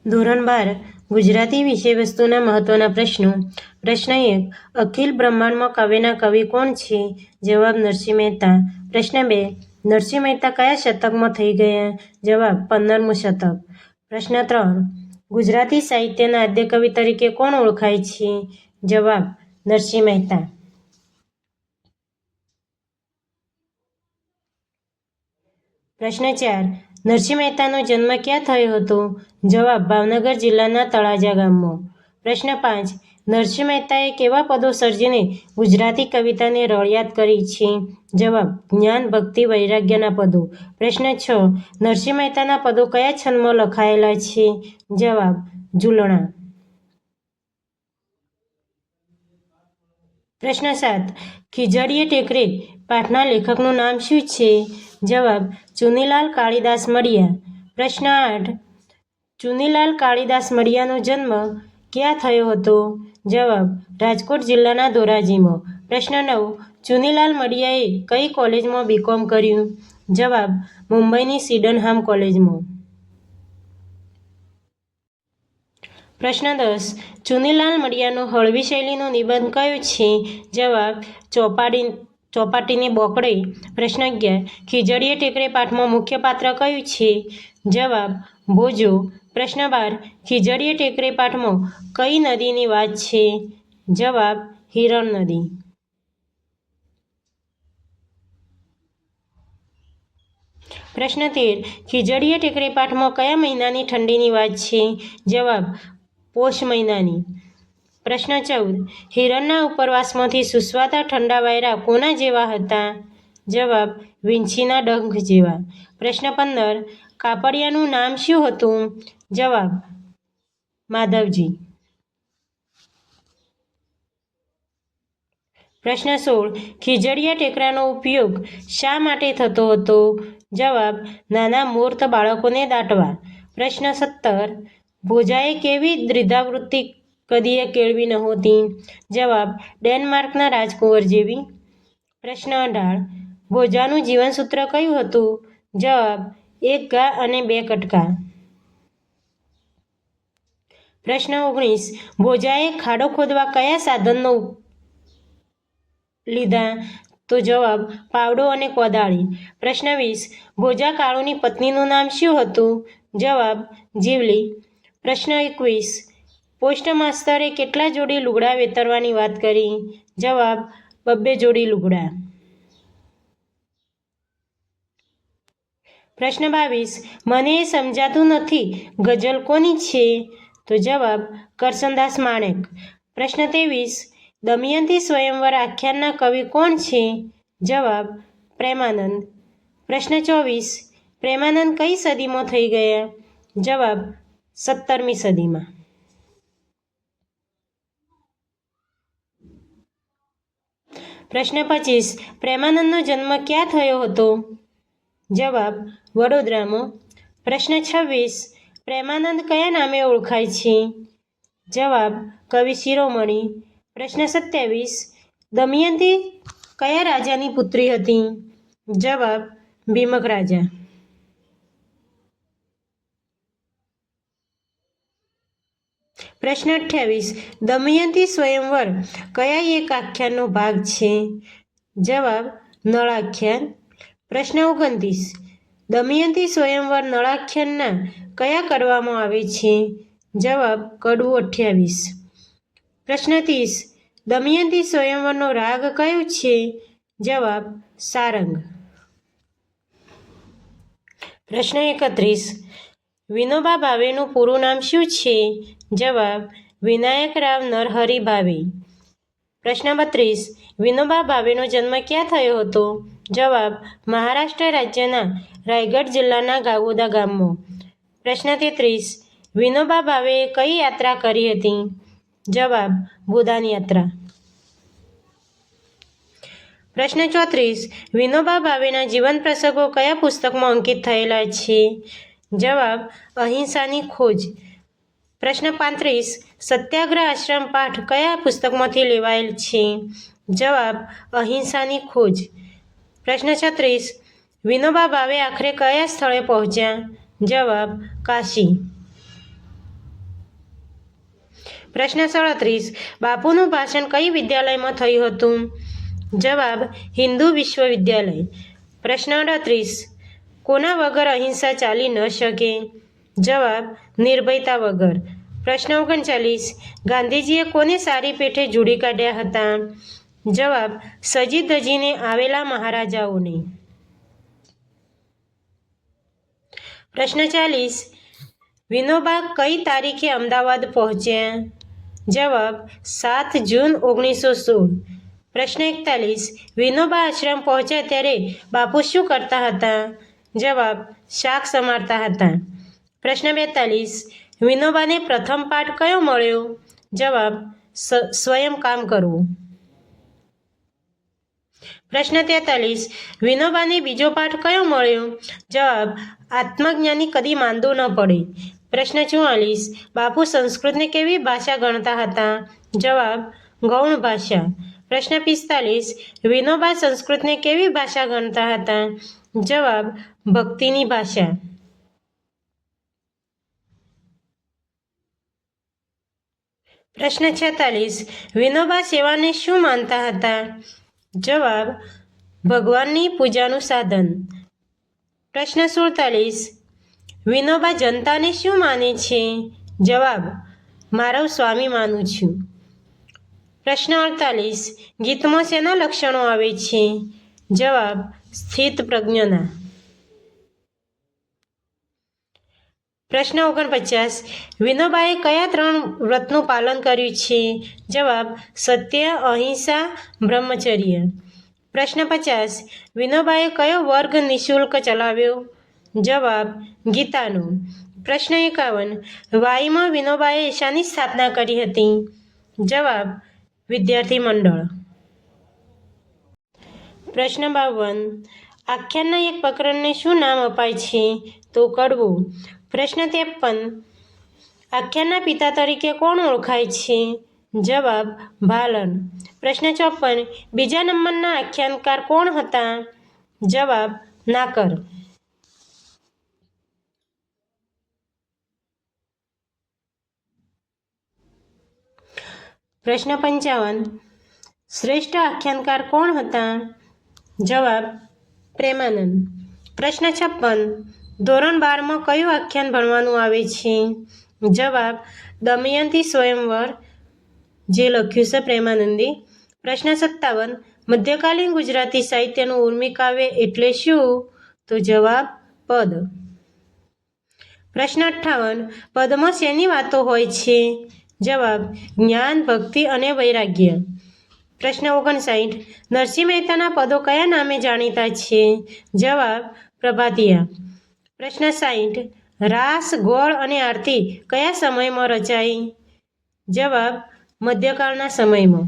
ધોરણ 12 ગુજરાતી વિષયવસ્તુના મહત્વના પ્રશ્નો. પ્રશ્ન 1. અખિલ બ્રહ્માંડમાં કાવ્યના કવિ કોણ છે? જવાબ નરસિંહ મહેતા. પ્રશ્ન 2. નરસિંહ મહેતા કયા શતકમાં થઈ ગયા? જવાબ 15મું શતક. પ્રશ્ન 3. ગુજરાતી સાહિત્યના આદ્ય કવિ તરીકે કોણ ઓળખાય છે? જવાબ નરસિંહ મહેતા. પ્રશ્ન 4. નરસિંહ મહેતાનો જન્મ ક્યાં થયો હતો? જવાબ ભાવનગર જિલ્લાના તળાજા ગામમાં. પ્રશ્ન 5. નરસિંહ મહેતાએ કેવા પદો સર્જીને ગુજરાતી કવિતાને રળિયાત કરી છે? જવાબ જ્ઞાન, ભક્તિ, વૈરાગ્યના પદો. પ્રશ્ન 6. નરસિંહ મહેતાના પદો કયા છંદમાં લખાયેલા છે? જવાબ ઝૂલણા. પ્રશ્ન 7. ખીજડીએ ટેકરે પાઠના લેખકનું નામ શું છે? જવાબ ચુનીલાલ કાળીદાસ મડિયા. પ્રશ્ન 8. ચુનીલાલ કાળીદાસ મડિયાનો જન્મ ક્યાં થયો હતો? જવાબ રાજકોટ જિલ્લાના ધોરાજીમાં. પ્રશ્ન 9. ચુનીલાલ મડિયાએ કઈ કોલેજમાં બીકોમ કર્યું? જવાબ મુંબઈની સિડનહામ કોલેજમાં. પ્રશ્ન 10. ચુનીલાલ મડિયાનો હળવી શૈલીનો નિબંધ કયો છે? જવાબ ચોપાટીની બોકડે. પ્રશ્ન 11. ખીજડીએ ટેકરે પાઠમાં મુખ્ય પાત્ર કયું છે? જવાબ ભોજો. પ્રશ્ન 12. ખીજડીએ ટેકરે પાઠમાં કઈ નદીની વાત છે? જવાબ હિરણ નદી. પ્રશ્ન 13. ખીજડીએ ટેકરે પાઠમાં કયા મહિનાની ઠંડીની વાત છે? જવાબ પોષ મહિનાની. પ્રશ્ન 14. હિરણના ઉપરવાસમાંથી સુસવાતા ઠંડા વાયરા કોના જેવા હતા? જવાબ વીંછીના ડંખ જેવા. પ્રશ્ન 15. કાપડિયાનું નામ શું હતું? જવાબ માધવજી. પ્રશ્ન 16. ખીજડીયા ટેકરાનો ઉપયોગ શા માટે થતો હતો? જવાબ નાના મૂર્ત બાળકોને દાટવા. પ્રશ્ન 17. ભોજાએ કેવી દ્વિધાવૃત્તિ કદીએ કેળવી નહોતી? જવાબ ડેનમાર્કના રાજકુંવર જેવી. પ્રશ્ન 18. ભોજાનું જીવનસૂત્ર કયું હતું? જવાબ એક ઘા અને બે કટકા. પ્રશ્ન 19. ભોજાએ ખાડો ખોદવા કયા સાધનનો લીધા? તો જવાબ પાવડો અને કોદાળી. પ્રશ્ન 20. ભોજા કાળુની પત્નીનું નામ શું હતું? જવાબ જીવલી. પ્રશ્ન 21. પોસ્ટ માસ્તરે કેટલા જોડી લુગડા વેતરવાની વાત કરી? જવાબ 2 જોડી લુગડા. પ્રશ્ન 22. મને એ સમજાતું નથી ગઝલ કોની છે? તો જવાબ કરશનદાસ માણેક. પ્રશ્ન 23. દમયંતી સ્વયંવર આખ્યાનના કવિ કોણ છે? જવાબ પ્રેમાનંદ. પ્રશ્ન 24. પ્રેમાનંદ કઈ સદીમાં થઈ ગયા? જવાબ 17મી સદીમાં. પ્રશ્ન 25. પ્રેમાનંદનો જન્મ ક્યાં થયો હતો? જવાબ વડોદરામાં. પ્રશ્ન 26. પ્રેમાનંદ કયા નામે ઓળખાય છે? જવાબ કવિ શિરોમણી. પ્રશ્ન 27. દમયંતી કયા રાજાની પુત્રી હતી? જવાબ ભીમક રાજા. પ્રશ્ન 28. દમયંતી સ્વયંવર કયા એક આખ્યાનનો ભાગ છે? જવાબ નળાખ્યાન. પ્રશ્ન 29. દમયંતી સ્વયંવર નળાખ્યાનના કયા કરવામાં આવે છે? જવાબ કડવું 28. પ્રશ્ન 30. દમયંતી સ્વયંવરનો રાગ કયો છે? જવાબ સારંગ. પ્રશ્ન 31. વિનોબા ભાવેનું પૂરું નામ શું છે? જવાબ વિનાયકરાવ નરહરી ભાવે. પ્રશ્ન 32. વિનોબા ભાવેનો જન્મ ક્યાં થયો હતો? જવાબ મહારાષ્ટ્ર રાજ્યના રાયગઢ જિલ્લાના ગાગોદા ગામમાં. પ્રશ્ન 33. વિનોબા ભાવેએ કઈ યાત્રા કરી હતી? જવાબ ગોદાન યાત્રા. પ્રશ્ન 34. વિનોબા ભાવેના જીવન પ્રસંગો કયા પુસ્તકમાં અંકિત થયેલા છે? જવાબ અહિંસાની ખોજ. પ્રશ્ન 35. સત્યાગ્રહ આશ્રમ પાઠ કયા પુસ્તકમાંથી લેવાયેલ છે? જવાબ અહિંસાની ખોજ. પ્રશ્ન 36. વિનોબા ભાવે આખરે કયા સ્થળે પહોંચ્યા? જવાબ કાશી. પ્રશ્ન 37 બાપુનું ભાષણ કઈ વિદ્યાલયમાં થયું હતું? જવાબ હિન્દુ વિશ્વવિદ્યાલય. પ્રશ્ન 38 કોના વગર અહિંસા ચાલી ન શકે? જવાબ નિર્ભયતા વગર. પ્રશ્ન 39 ગાંધીજીએ કોને સારી પેઠે જોડી કાઢ્યા હતા? જવાબ સજી ધજીને આવેલા મહારાજાઓને. પ્રશ્ન 40 વિનોબા કઈ તારીખે અમદાવાદ પહોંચ્યા? જવાબ 7 જૂન 1916. પ્રશ્ન 41 વિનોબા આશ્રમ પહોંચ્યા ત્યારે બાપુ શું કરતા હતા? જવાબ શાક સમારતા હતા. પ્રશ્ન 42 વિનોબાને પ્રથમ પાઠ કયો મળ્યો? જવાબ સ્વયં કામ કરવું. પ્રશ્ન 43 વિનોબાને બીજો પાઠ કયો મળ્યો? જવાબ આત્મજ્ઞાની કદી માંદો ન પડે. પ્રશ્ન 44 બાપુ સંસ્કૃતને કેવી ભાષા ગણતા હતા? જવાબ ગૌણ ભાષા. પ્રશ્ન 45 વિનોબા સંસ્કૃતને કેવી ભાષા ગણતા હતા? જવાબ ભક્તિની ભાષા. પ્રશ્ન 46 વિનોબા સેવાને શું માનતા હતા? જવાબ ભગવાનની પૂજાનું સાધન. પ્રશ્ન 47 વિનોબા જનતાને શું માને છે? જવાબ મારો સ્વામી માનું છું. પ્રશ્ન 48 ગીતમાં શેના લક્ષણો આવે છે? જવાબ સ્થિત પ્રજ્ઞના. પ્રશ્ન 49 વિનોબાએ કયા 3 વ્રતનું પાલન કર્યું છે? જવાબ સત્ય, અહિંસા, બ્રહ્મચર્ય. પ્રશ્ન 50 વિનોબાએ કયો વર્ગ નિઃશુલ્ક ચલાવ્યો? જવાબ ગીતાનો. પ્રશ્ન 51 વાઈમાં વિનોબાએ શાની સ્થાપના કરી હતી? જવાબ વિદ્યાર્થી મંડળ. પ્રશ્ન 52 આખ્યાનના એક પ્રકરણને શું નામ અપાય છે? તો કડવું. પ્રશ્ન 53 આખ્યાનના પિતા તરીકે કોણ ઓળખાય છે? જવાબ ભાલન. પ્રશ્ન 54 બીજા નંબરના આખ્યાનકાર કોણ હતા? જવાબ નાકર. પ્રશ્ન 55 શ્રેષ્ઠ આખ્યાનકાર કોણ હતા? જવાબ પ્રેમાનંદ. પ્રશ્ન 56 ધોરણ 12માં કયું આખ્યાન ભણવાનું આવે છે? જવાબ દમયંતી સ્વયંવર, જે લખ્યું છે પ્રેમાનંદે. પ્રશ્ન 57 મધ્યકાલીન ગુજરાતી સાહિત્યનું ઉર્મી કાવ્ય એટલે શું? તો જવાબ પદ. પ્રશ્ન 58 પદમાં શેની વાતો હોય છે? જવાબ જ્ઞાન, ભક્તિ અને વૈરાગ્ય. પ્રશ્ન 59 નરસિંહ મહેતાના પદો કયા નામે જાણીતા છે? જવાબ પ્રભાતિયા. પ્રશ્ન 60 રાસ, ગોળ અને આરતી કયા સમયમાં રચાઈ? જવાબ મધ્યકાળના સમયમાં.